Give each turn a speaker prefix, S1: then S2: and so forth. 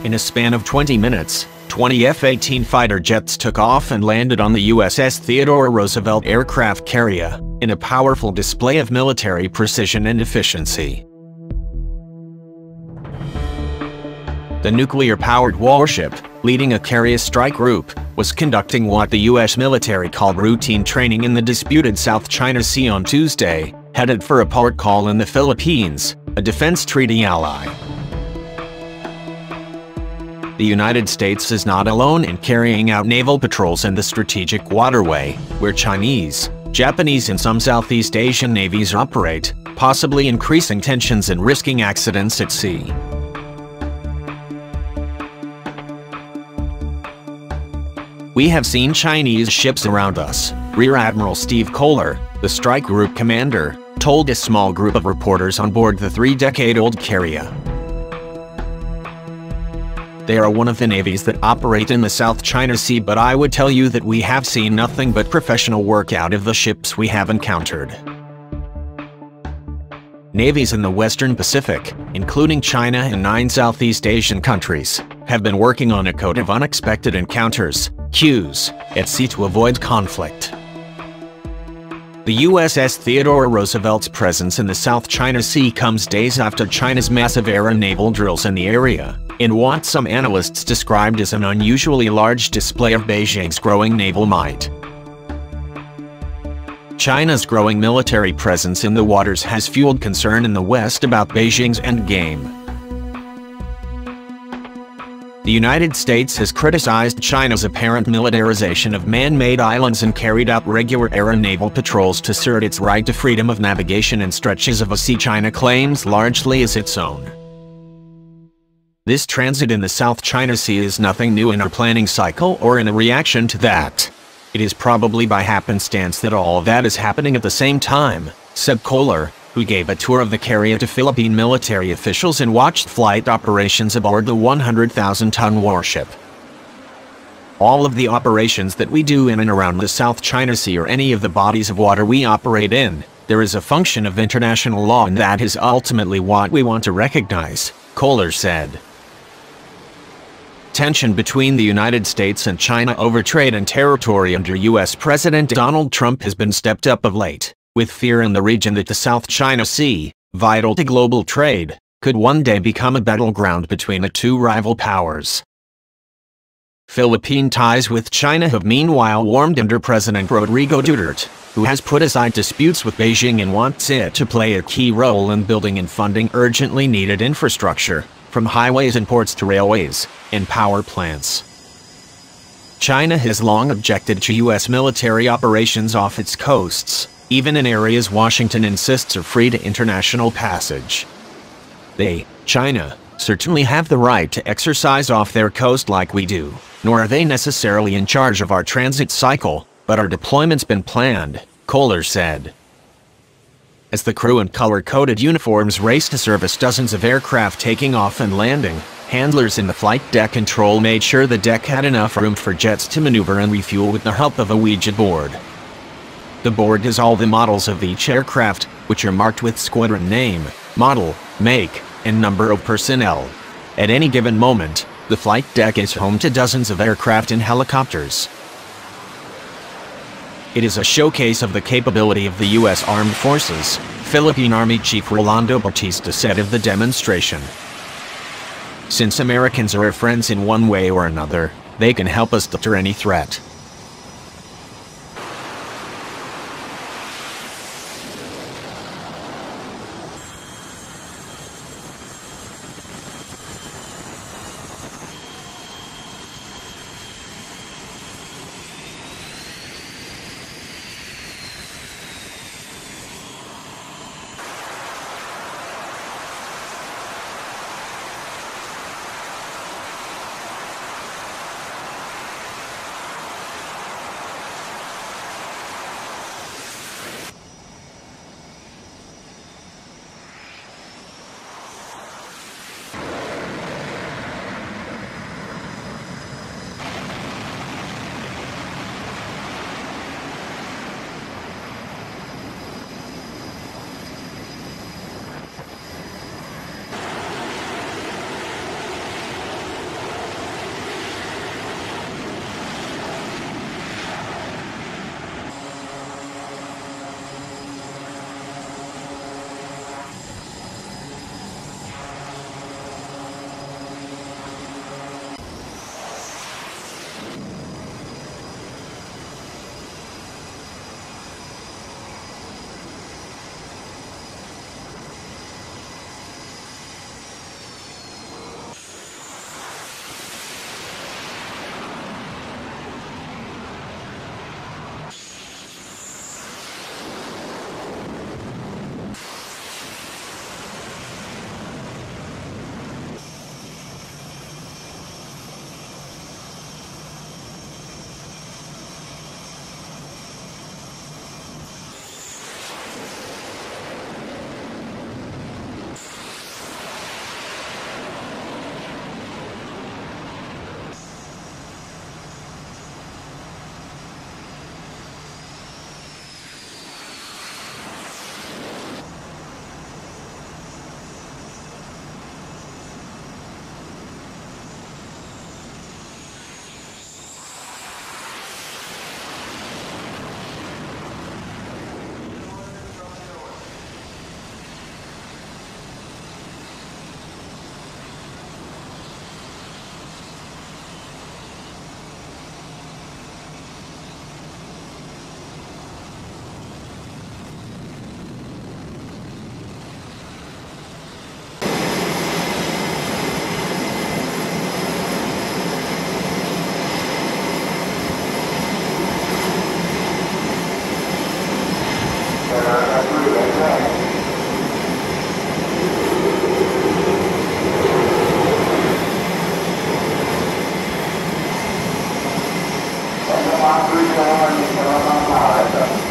S1: In a span of 20 minutes, 20 F-18 fighter jets took off and landed on the USS Theodore Roosevelt aircraft carrier, in a powerful display of military precision and efficiency. The nuclear-powered warship, leading a carrier strike group, was conducting what the U.S. military called routine training in the disputed South China Sea on Tuesday, headed for a port call in the Philippines, a defense treaty ally. The United States is not alone in carrying out naval patrols in the strategic waterway, where Chinese, Japanese and some Southeast Asian navies operate, possibly increasing tensions and risking accidents at sea. We have seen Chinese ships around us, Rear Admiral Steve Koehler, the strike group commander, told a small group of reporters on board the 3-decade-old carrier. They are one of the navies that operate in the South China Sea, but I would tell you that we have seen nothing but professional work out of the ships we have encountered. Navies in the Western Pacific, including China and 9 Southeast Asian countries, have been working on a code of unexpected encounters, QUEs, at sea to avoid conflict. The USS Theodore Roosevelt's presence in the South China Sea comes days after China's massive air and naval drills in the area, in what some analysts described as an unusually large display of Beijing's growing naval might. China's growing military presence in the waters has fueled concern in the West about Beijing's endgame. The United States has criticized China's apparent militarization of man-made islands and carried out regular air and naval patrols to assert its right to freedom of navigation in stretches of a sea China claims largely as its own. This transit in the South China Sea is nothing new in our planning cycle or in a reaction to that. It is probably by happenstance that all of that is happening at the same time, said Koehler, who gave a tour of the carrier to Philippine military officials and watched flight operations aboard the 100,000-ton warship. All of the operations that we do in and around the South China Sea or any of the bodies of water we operate in, there is a function of international law, and that is ultimately what we want to recognize, Koehler said. Tension between the United States and China over trade and territory under U.S. President Donald Trump has been stepped up of late, with fear in the region that the South China Sea, vital to global trade, could one day become a battleground between the two rival powers. Philippine ties with China have meanwhile warmed under President Rodrigo Duterte, who has put aside disputes with Beijing and wants it to play a key role in building and funding urgently needed infrastructure, from highways and ports to railways, and power plants. China has long objected to U.S. military operations off its coasts, even in areas Washington insists are free to international passage. They, China, certainly have the right to exercise off their coast like we do, nor are they necessarily in charge of our transit cycle, but our deployment's been planned, Koehler said. As the crew in color-coded uniforms raced to service dozens of aircraft taking off and landing, handlers in the flight deck control made sure the deck had enough room for jets to maneuver and refuel with the help of a Ouija board. The board has all the models of each aircraft, which are marked with squadron name, model, make, and number of personnel. At any given moment, the flight deck is home to dozens of aircraft and helicopters. It is a showcase of the capability of the U.S. Armed Forces, Philippine Army Chief Rolando Bautista said of the demonstration. Since Americans are our friends in one way or another, they can help us deter any threat.
S2: Patrick Cohen,